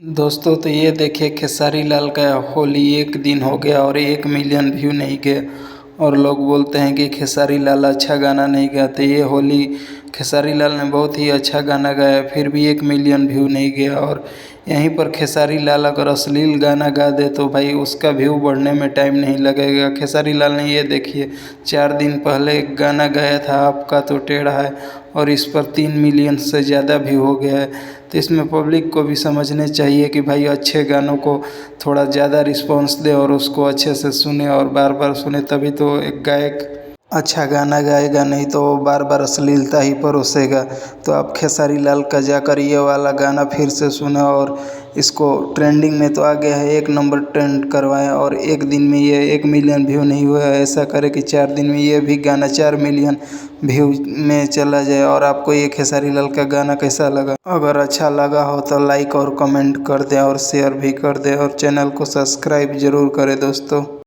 दोस्तों तो ये देखिए खेसारी लाल का होली एक दिन हो गया और 1 मिलियन व्यू नहीं गए। और लोग बोलते हैं कि खेसारी लाल अच्छा गाना नहीं गाते। ये होली खेसारी लाल ने बहुत ही अच्छा गाना गाया फिर भी 1 मिलियन व्यू नहीं गया। और यहीं पर खेसारी लाल अगर अश्लील गाना गा दे तो भाई उसका व्यू बढ़ने में टाइम नहीं लगेगा। खेसारी लाल ने ये देखिए 4 दिन पहले एक गाना गाया था आपका तो टेढ़ा है और इस पर 3 मिलियन से ज़्यादा व्यू हो गया है। तो इसमें पब्लिक को भी समझने चाहिए कि भाई अच्छे गानों को थोड़ा ज़्यादा रिस्पॉन्स दे और उसको अच्छे से सुने और बार बार सुने, तभी तो एक गायक अच्छा गाना गाएगा, नहीं तो वो बार बार अश्लीलता ही परोसेगा। तो आप खेसारी लाल का जाकर ये वाला गाना फिर से सुने और इसको ट्रेंडिंग में तो आ गया है, 1 नंबर ट्रेंड करवाएं। और एक दिन में ये 1 मिलियन व्यू नहीं हुआ है, ऐसा करें कि 4 दिन में ये भी गाना 4 मिलियन व्यू में चला जाए। और आपको ये खेसारी लाल का गाना कैसा लगा? अगर अच्छा लगा हो तो लाइक और कमेंट कर दें और शेयर भी कर दें और चैनल को सब्सक्राइब ज़रूर करें दोस्तों।